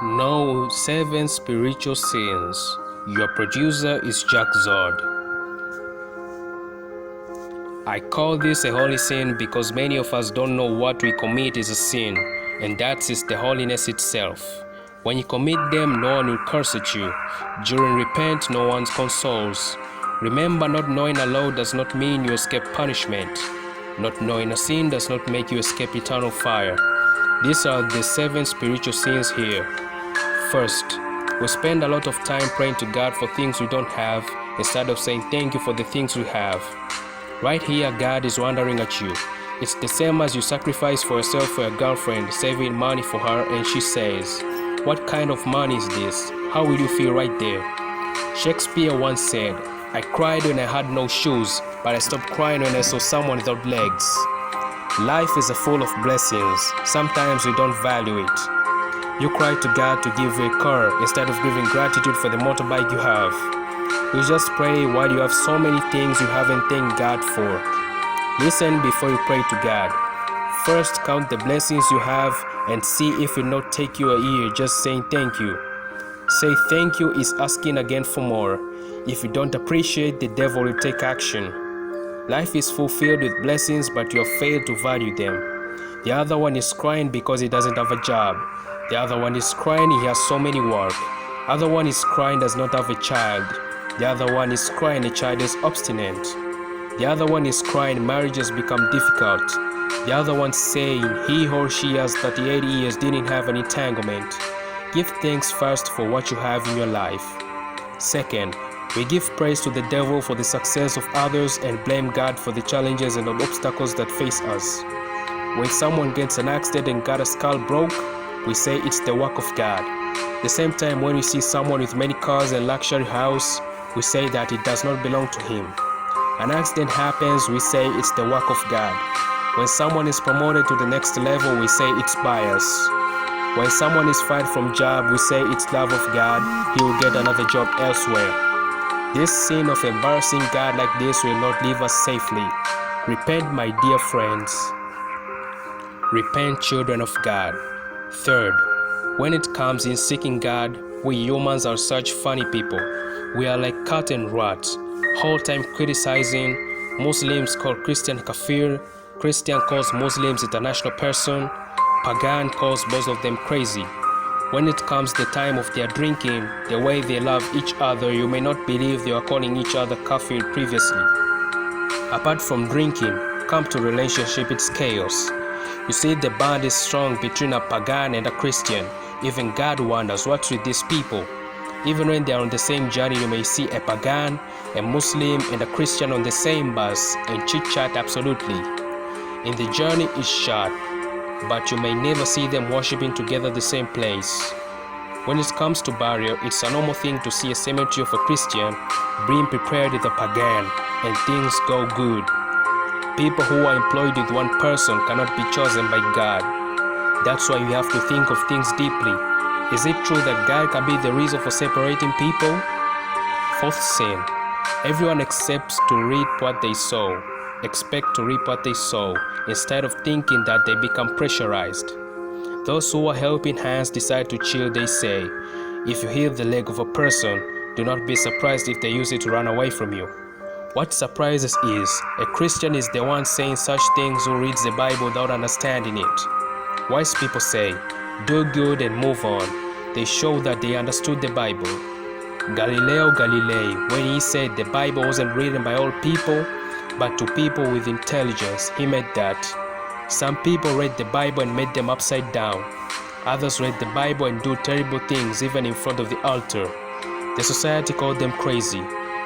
No 7 spiritual sins. Your producer is Jack Zod. I call this a holy sin because many of us don't know what we commit is a sin, and that is the holiness itself. When you commit them, no one will curse at you. During repent, no one consoles. Remember, not knowing a law does not mean you escape punishment. Not knowing a sin does not make you escape eternal fire. These are the 7 spiritual sins here. First, we spend a lot of time praying to God for things we don't have instead of saying thank you for the things we have. Right here, God is wondering at you. It's the same as you sacrifice for yourself for your girlfriend, saving money for her, and she says, "What kind of money is this?" How will you feel right there? Shakespeare once said, "I cried when I had no shoes, but I stopped crying when I saw someone without legs." Life is full of blessings. Sometimes we don't value it. You cry to God to give you a car instead of giving gratitude for the motorbike you have. You just pray while you have so many things you haven't thanked God for. Listen before you pray to God. First, count the blessings you have and see if it will not take you a year just saying thank you. Say thank you is asking again for more. If you don't appreciate, the devil will take action. Life is fulfilled with blessings, but you have failed to value them. The other one is crying because he doesn't have a job. The other one is crying he has so many work. Other one is crying does not have a child. The other one is crying a child is obstinate. The other one is crying marriage has become difficult. The other one saying he or she has 38 years didn't have an entanglement. Give thanks first for what you have in your life. Second, we give praise to the devil for the success of others and blame God for the challenges and obstacles that face us. When someone gets an accident and got a skull broke, we say it's the work of God. The same time when we see someone with many cars and luxury house, we say that it does not belong to him. An accident happens, we say it's the work of God. When someone is promoted to the next level, we say it's bias. When someone is fired from job, we say it's love of God, he will get another job elsewhere. This sin of embarrassing God like this will not leave us safely. Repent, my dear friends. Repent, children of God. Third, when it comes in seeking God, we humans are such funny people. We are like cat and rat, whole time criticizing. Muslims call Christian kafir, Christian calls Muslims international person, pagan calls both of them crazy. When it comes the time of their drinking, the way they love each other, you may not believe they are calling each other kafir previously. Apart from drinking, come to relationship, it's chaos. You see, the bond is strong between a pagan and a Christian. Even God wonders what's with these people. Even when they are on the same journey, you may see a pagan, a Muslim, and a Christian on the same bus and chit-chat absolutely. And the journey is short, but you may never see them worshiping together the same place. When it comes to burial, it's a normal thing to see a cemetery of a Christian being prepared with a pagan, and things go good. People who are employed with one person cannot be chosen by God. That's why you have to think of things deeply. Is it true that God can be the reason for separating people? Fourth sin. Everyone expects to reap what they sow. Expect to reap what they sow, instead of thinking that they become pressurized. Those who are helping hands decide to chill, they say. If you heal the leg of a person, do not be surprised if they use it to run away from you. What surprises is, a Christian is the one saying such things who reads the Bible without understanding it. Wise people say, do good and move on. They show that they understood the Bible. Galileo Galilei, when he said the Bible wasn't written by all people, but to people with intelligence, he meant that. Some people read the Bible and made them upside down. Others read the Bible and do terrible things even in front of the altar. The society called them crazy.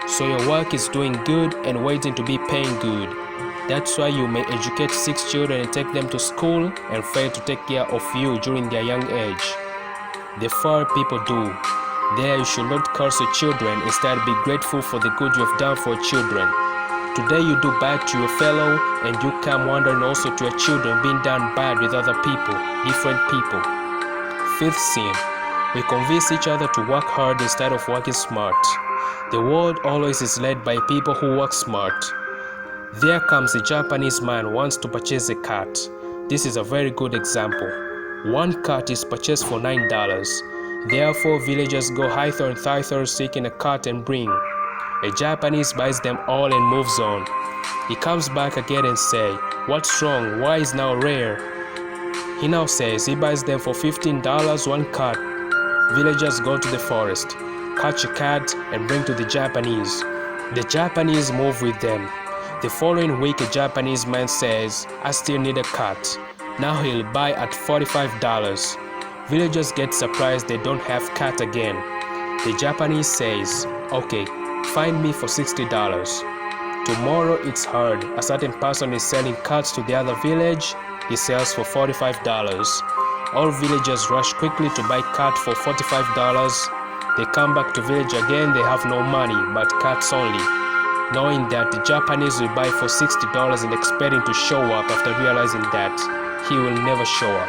So your work is doing good and waiting to be paying good. That's why you may educate 6 children and take them to school and fail to take care of you during their young age. The far people do. There you should not curse your children, instead be grateful for the good you have done for your children. Today you do bad to your fellow and you come wondering also to your children being done bad with other people, different people. Fifth sin. We convince each other to work hard instead of working smart. The world always is led by people who work smart. There comes a Japanese man who wants to purchase a cat. This is a very good example. One cat is purchased for $9. Therefore, villagers go hither and thither seeking a cut and bring. A Japanese buys them all and moves on. He comes back again and says, "What's wrong? Why is now rare?" He now says he buys them for $15 one cut. Villagers go to the forest, catch a cat and bring to the Japanese. The Japanese move with them. The following week a Japanese man says, "I still need a cat." Now he'll buy at $45. Villagers get surprised they don't have cat again. The Japanese says, "Okay, find me for $60. Tomorrow it's heard a certain person is selling cats to the other village. He sells for $45. All villagers rush quickly to buy cat for $45. They come back to village again, they have no money, but cats only, knowing that the Japanese will buy for $60 and expecting to show up after realizing that he will never show up.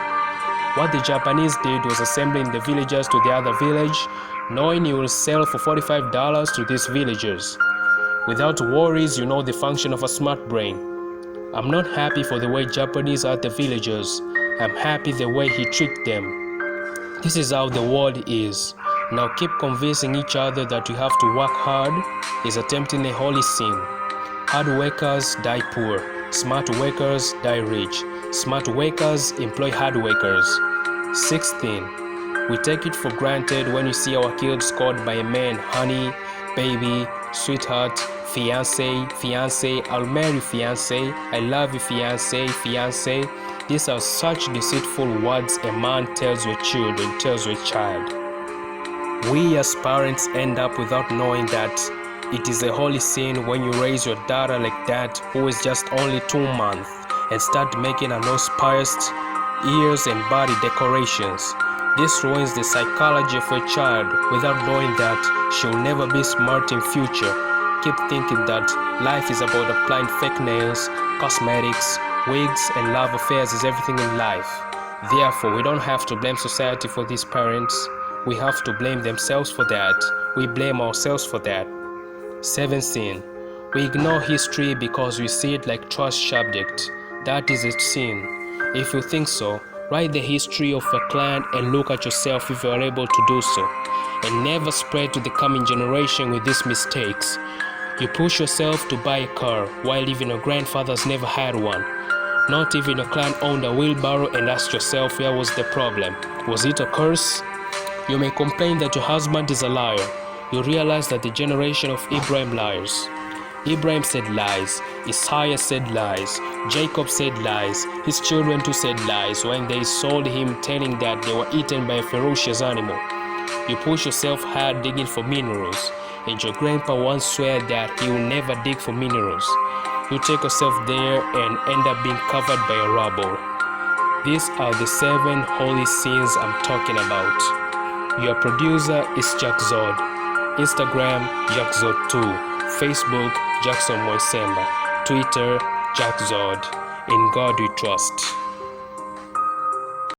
What the Japanese did was assembling the villagers to the other village, knowing he will sell for $45 to these villagers. Without worries, you know the function of a smart brain. I'm not happy for the way Japanese are the villagers. I'm happy the way he tricked them. This is how the world is. Now keep convincing each other that we have to work hard is attempting a holy sin. Hard workers die poor. Smart workers die rich. Smart workers employ hard workers. 16. We take it for granted when you see our kids called by a man honey, baby, sweetheart, fiance, I'll marry fiance, I love you fiance. These are such deceitful words a man tells your child. We as parents end up without knowing that it is a holy sin when you raise your daughter like that who is just only 2 months and start making her nose pierced, ears and body decorations. This ruins the psychology of your child without knowing that she'll never be smart in future. Keep thinking that life is about applying fake nails, cosmetics, wigs and love affairs is everything in life. Therefore, we don't have to blame society for these parents. We have to blame themselves for that. We blame ourselves for that. 17. We ignore history because we see it like trash subject. That is a sin. If you think so, write the history of a clan and look at yourself if you are able to do so. And never spread to the coming generation with these mistakes. You push yourself to buy a car while even your grandfathers never had one. Not even your clan owned a wheelbarrow and ask yourself where was the problem. Was it a curse? You may complain that your husband is a liar. You realize that the generation of Abraham liars. Abraham said lies, Isaiah said lies, Jacob said lies, his children too said lies when they sold him telling that they were eaten by a ferocious animal. You push yourself hard digging for minerals, and your grandpa once swore that he will never dig for minerals. You take yourself there and end up being covered by a rubble. These are the 7 holy sins I'm talking about. Your producer is Jack Zod. Instagram, Jack Zod 2. Facebook, Jackson Moisemba. Twitter, Jack Zod. In God we trust.